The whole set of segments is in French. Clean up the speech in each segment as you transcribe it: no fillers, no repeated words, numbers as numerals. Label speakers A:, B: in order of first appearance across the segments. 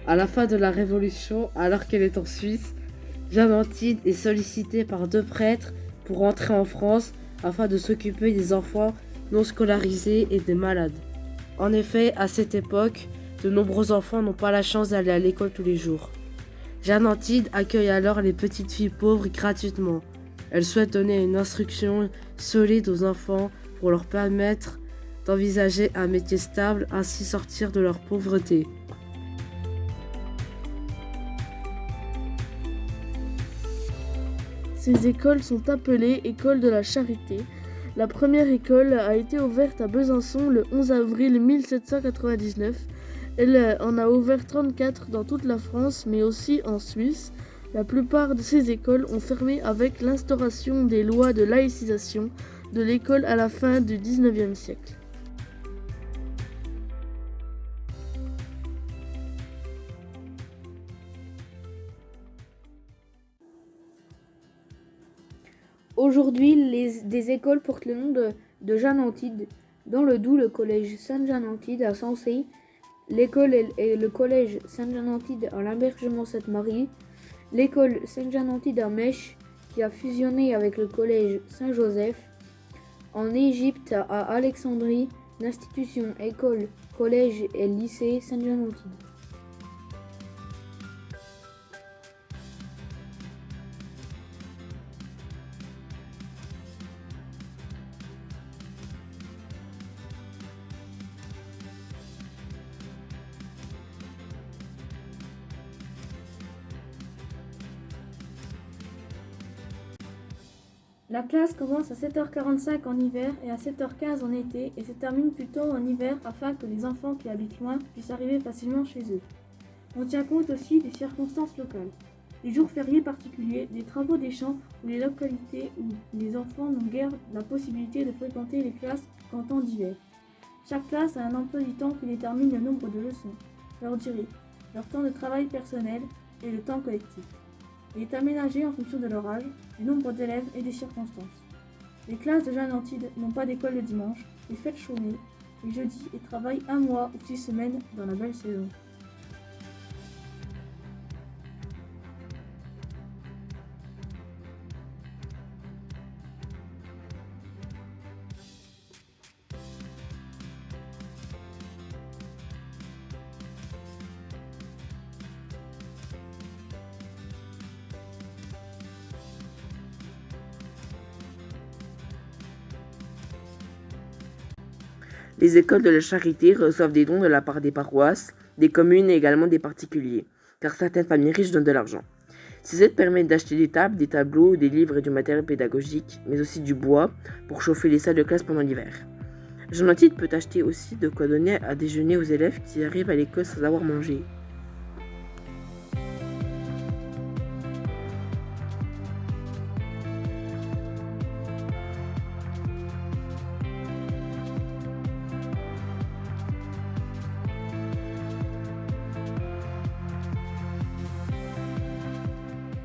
A: À la fin de la Révolution, alors qu'elle est en Suisse, Jeanne Antide est sollicitée par 2 prêtres pour rentrer en France afin de s'occuper des enfants non scolarisés et des malades. En effet, à cette époque, de nombreux enfants n'ont pas la chance d'aller à l'école tous les jours. Jeanne Antide accueille alors les petites filles pauvres gratuitement. Elle souhaite donner une instruction solide aux enfants pour leur permettre d'envisager un métier stable, ainsi sortir de leur pauvreté.
B: Ces écoles sont appelées écoles de la charité. La première école a été ouverte à Besançon le 11 avril 1799. Elle en a ouvert 34 dans toute la France, mais aussi en Suisse. La plupart de ces écoles ont fermé avec l'instauration des lois de laïcisation de l'école à la fin du XIXe siècle.
C: Aujourd'hui, des écoles portent le nom de Jeanne Antide. Dans le Doubs, le collège Sainte-Jeanne-Antide à Sancey, l'école et le collège Sainte-Jeanne-Antide à l'Imbergement-Sainte-Marie, l'école Sainte-Jeanne-Antide à Mèche, qui a fusionné avec le collège Saint-Joseph. En Égypte, à Alexandrie, l'institution école, collège et lycée Sainte-Jeanne-Antide. La classe commence à 7h45 en hiver et à 7h15 en été et se termine plus tôt en hiver afin que les enfants qui habitent loin puissent arriver facilement chez eux. On tient compte aussi des circonstances locales, les jours fériés particuliers, des travaux des champs ou les localités où les enfants n'ont guère la possibilité de fréquenter les classes qu'en temps d'hiver. Chaque classe a un emploi du temps qui détermine le nombre de leçons, leur durée, leur temps de travail personnel et le temps collectif. Il est aménagé en fonction de leur âge, du nombre d'élèves et des circonstances. Les classes de Jeanne Antide n'ont pas d'école le dimanche, les fêtes chômées, les jeudis et travaillent 1 mois ou 6 semaines dans la belle saison.
D: Les écoles de la charité reçoivent des dons de la part des paroisses, des communes et également des particuliers, car certaines familles riches donnent de l'argent. Ces aides permettent d'acheter des tables, des tableaux, des livres et du matériel pédagogique, mais aussi du bois pour chauffer les salles de classe pendant l'hiver. Jeanne Antide peut acheter aussi de quoi donner à déjeuner aux élèves qui arrivent à l'école sans avoir mangé.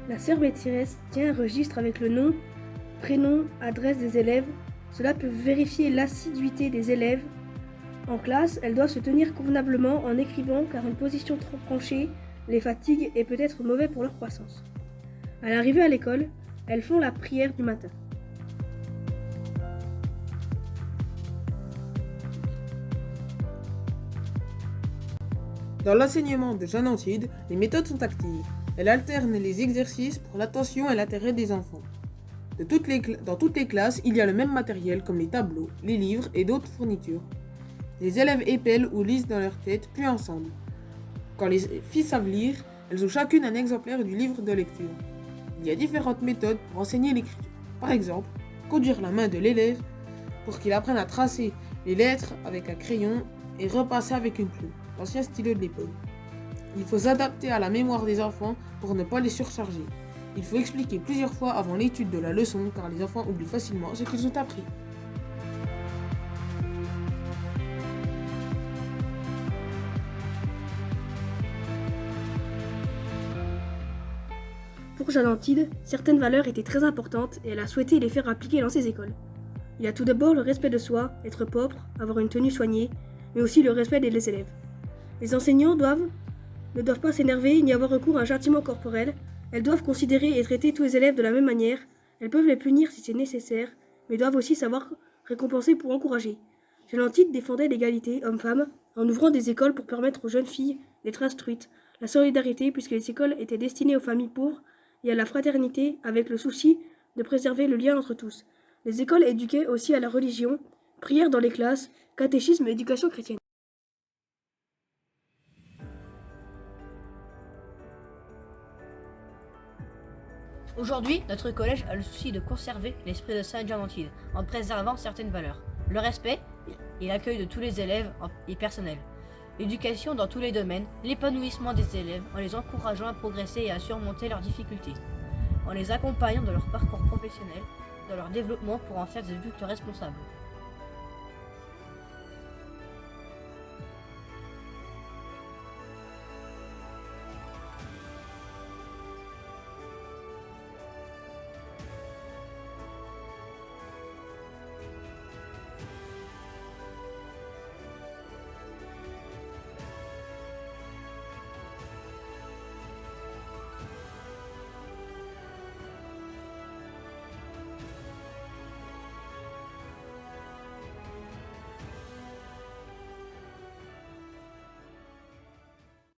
E: La sœur maîtresse tient un registre avec le nom, prénom, adresse des élèves. Cela peut vérifier l'assiduité des élèves. En classe, elle doit se tenir convenablement en écrivant car une position trop penchée les fatigue et peut être mauvais pour leur croissance. À l'arrivée à l'école, elles font la prière du matin.
F: Dans l'enseignement de Jeanne Antide, les méthodes sont actives. Elle alterne les exercices pour l'attention et l'intérêt des enfants. Dans toutes les classes, il y a le même matériel comme les tableaux, les livres et d'autres fournitures. Les élèves épellent ou lisent dans leur tête, puis ensemble. Quand les filles savent lire, elles ont chacune un exemplaire du livre de lecture. Il y a différentes méthodes pour enseigner l'écriture. Par exemple, conduire la main de l'élève pour qu'il apprenne à tracer les lettres avec un crayon et repasser avec une plume, l'ancien stylo de l'époque. Il faut s'adapter à la mémoire des enfants pour ne pas les surcharger. Il faut expliquer plusieurs fois avant l'étude de la leçon car les enfants oublient facilement ce qu'ils ont appris.
E: Pour Jeanne Antide, certaines valeurs étaient très importantes et elle a souhaité les faire appliquer dans ses écoles. Il y a tout d'abord le respect de soi, être propre, avoir une tenue soignée, mais aussi le respect des élèves. Les enseignants doivent ne doivent pas s'énerver ni avoir recours à un châtiment corporel. Elles doivent considérer et traiter tous les élèves de la même manière. Elles peuvent les punir si c'est nécessaire, mais doivent aussi savoir récompenser pour encourager. Jeanne Antide défendait l'égalité homme-femme en ouvrant des écoles pour permettre aux jeunes filles d'être instruites, la solidarité puisque les écoles étaient destinées aux familles pauvres et à la fraternité avec le souci de préserver le lien entre tous. Les écoles éduquaient aussi à la religion, prière dans les classes, catéchisme et éducation chrétienne.
G: Aujourd'hui, notre collège a le souci de conserver l'esprit de Sainte Jeanne Antide en préservant certaines valeurs. Le respect et l'accueil de tous les élèves et personnels. L'éducation dans tous les domaines, l'épanouissement des élèves en les encourageant à progresser et à surmonter leurs difficultés, en les accompagnant dans leur parcours professionnel, dans leur développement pour en faire des adultes responsables.